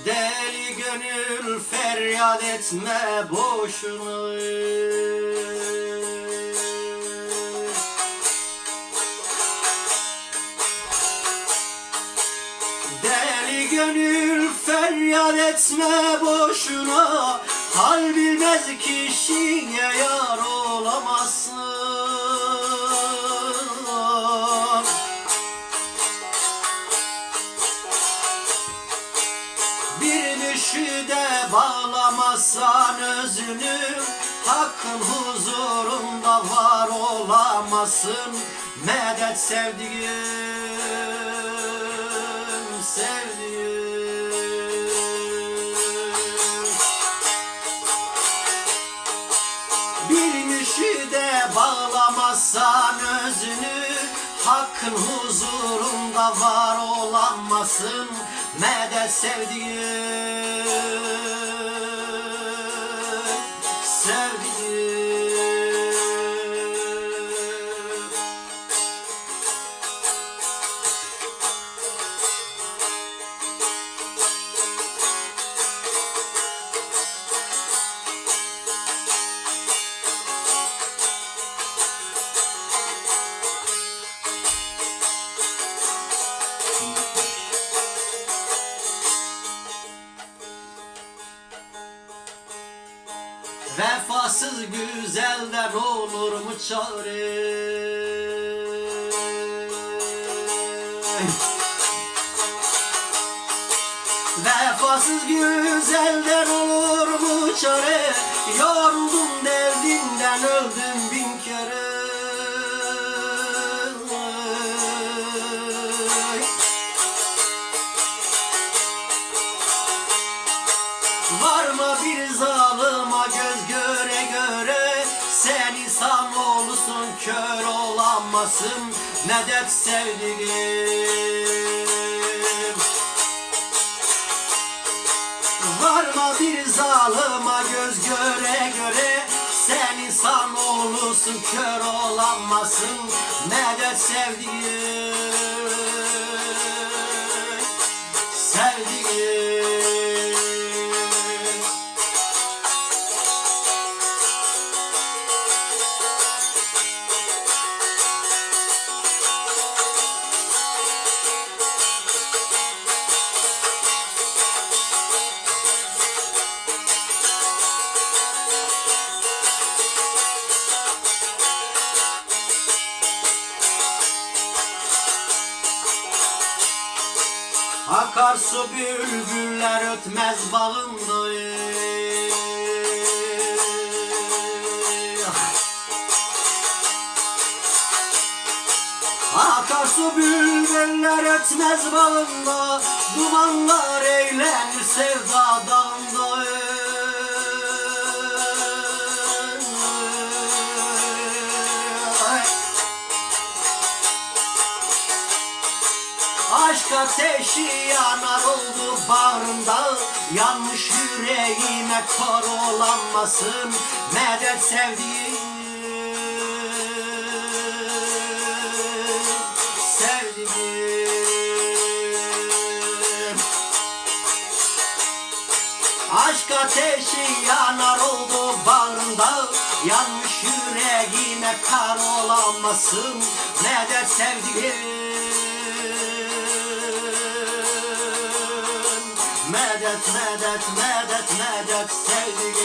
Deli gönül feryat etme boşuna. Deli gönül feryat etme boşuna. Hal bilmez kişiye yar olamazsın. Bir düşüde bağlamazsan özünü, hakkın huzurunda var olamazsın. Medet sevdiğim, sevdiğim. Bir düşüde bağlamazsan özünü, hakkın huzurunda var olamazsın. Medet sevdiğim, sevdiğim. Vefasız güzelden olur mu çare? Vefasız güzelden olur mu çare? Yoruldum derdinden, öldüm bin kere. Var mı bir zalıma göz göre göre? Sen insan olursun, kör olamazsın. Medet sevdiğim. Var mı bir zalıma göz göre göre? Sen insan olursun, kör olamazsın. Medet sevdiğim, sevdiğim. Akarsu bülbüller ötmez bağımda. Akarsu bülbüller ötmez bağımda. Dumanlar eğlenir sevda dağında. Aşk ateşi yanar oldu bağrımda. Yanmış yüreğime kor olamazsın. Medet sevdiğim, sevdiğim. Aşk ateşi yanar oldu bağrımda. Yanmış yüreğime kar olamazsın. Medet sevdiğim, medet, medet, medet, medet sevdiğim.